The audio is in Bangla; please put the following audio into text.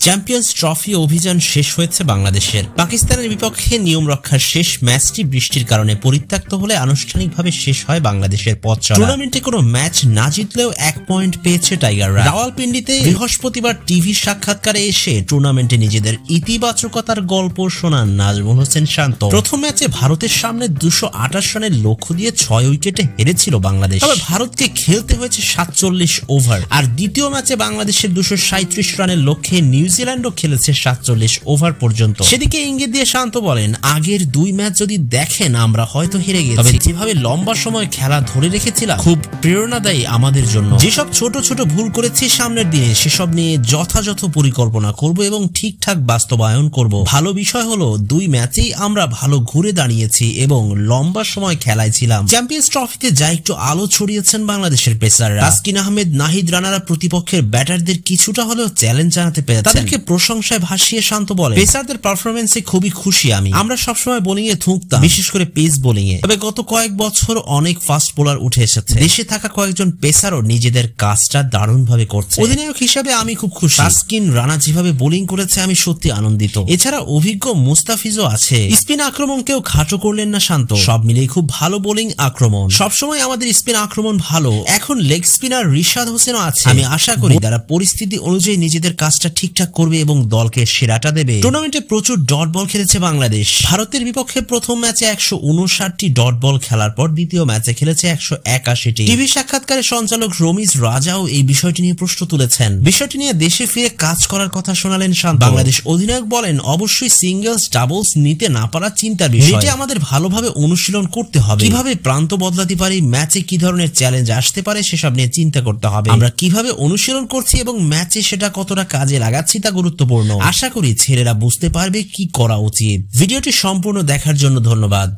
চ্যাম্পিয়ন্স ট্রফি অভিযান শেষ হয়েছে বাংলাদেশের। পাকিস্তানের বিপক্ষে নিয়ম রক্ষার শেষ ম্যাচটি বৃষ্টির কারণে পরিত্যক্ত হলে আনুষ্ঠানিকভাবে শেষ হয় বাংলাদেশের পথ চলা। টুর্নামেন্টে কোনো ম্যাচ না জিতলেও 1 পয়েন্ট পেয়েছে টাইগাররা। রাওয়ালপিন্ডিতে বৃহস্পতিবার টিভি সাক্ষাৎকারে এসে টুর্নামেন্টে নিজেদের ইতিবাচকতার গল্প শোনান নাজমুল হোসেন শান্ত। প্রথম ম্যাচে ভারতের সামনে 228 রানের লক্ষ্য দিয়ে 6 উইকেটে হেরেছিল বাংলাদেশ। তবে ভারতকে খেলতে হয়েছে 47 ওভার। আর দ্বিতীয় ম্যাচে বাংলাদেশের 237 রানের লক্ষ্যে নিউজিল্যান্ডও খেলেছে 47 ওভার পর্যন্ত। সেদিকে ইঙ্গিত দিয়ে শান্ত বলেন, আগের 2 ম্যাচ যদি দেখেন আমরা হয়তো হেরে গেছি, তবে যেভাবে লম্বা সময় খেলা ধরে রেখেছিলাম খুব প্রেরণাদায়ী আমাদের জন্য। যেসব ছোট ছোট ভুল করেছি সামনের দিনে সেসব নিয়ে যথাযথ পরিকল্পনা করব এবং ঠিকঠাক বাস্তবায়ন করব। ভালো বিষয় হলো 2 ম্যাচেই আমরা ভালো ঘুরে দাঁড়িয়েছি এবং লম্বা সময় খেলায় ছিলাম। চ্যাম্পিয়ন্স ট্রফিতে যা একটু আলো ছড়িয়েছেন বাংলাদেশের পেসাররা। তাসকিন আহমেদ, নাহিদ রানারা প্রতিপক্ষের ব্যাটারদের কিছুটা হলেও চ্যালেঞ্জ জানাতে পেরেছেন। তাদেরকে প্রশংসায় ভাসিয়ে শান্ত বলেন, পেসারদের পারফরমেন্সে খুবই খুশি আমি। আমরা সবসময় বোলিং এ থুঁকতাম, বিশেষ করে পেস বোলিং এ। তবে গত কয়েক বছর অনেক ফাস্ট বোলার উঠে এসেছে। দেশে থাকা কয়েকজন পেসারও নিজেদের কাজটা দারুণভাবে করছে। অধিনায়ক হিসেবে আমি খুব খুশি। তাসকিন রানা যেভাবে বোলিং করেছে আমি সত্যি আনন্দিত। এছাড়া অভিজ্ঞ মুস্তাফিজও আছে। স্পিন আক্রমণকেও খাটো করলেন না শান্ত। সব মিলিয়ে খুব ভালো বোলিং আক্রমণ। সবসময় আমাদের স্পিন আক্রমণ ভালো। এখন লেগ স্পিনার রিশাদ হোসেনও আছে। আমি আশা করি তারা পরিস্থিতি অনুযায়ী নিজেদের কাজটা ঠিকঠাক করবে এবং দলকে সেরাটা দেবে। টুর্নামেন্টে প্রচুর ডট বল খেলেছে বাংলাদেশ। ভারতের বিপক্ষে প্রথম ম্যাচে 159টি ডট বল খেলার পর দ্বিতীয় ম্যাচে খেলেছে 181টি। টিভি সাক্ষাৎকারে সঞ্চালক রমিজ রাজাও এই বিষয়টি নিয়ে প্রশ্ন তুলেছেন। বিষয়টি নিয়ে দেশে ফিরে কাজ করার কথা শোনালেন শান্ত। বাংলাদেশ অধিনায়ক বলেন, অবশ্যই সিঙ্গেলস ডাবলস নিতে না পারা চিন্তার বিষয়। এটা আমাদের ভালোভাবে অনুশীলন করতে হবে। কিভাবে প্রান্ত বদলাতে পারি, ম্যাচে কি ধরনের চ্যালেঞ্জ আসতে পারে সেসব নিয়ে চিন্তা করতে হবে। আমরা কিভাবে অনুশীলন করছি এবং ম্যাচে সেটা কতটা কাজে লাগাচ্ছি তা গুরুত্বপূর্ণ। আশা করি ছেলেরা বুঝতে পারবে কি করা উচিত। ভিডিওটি সম্পূর্ণ দেখার জন্য ধন্যবাদ।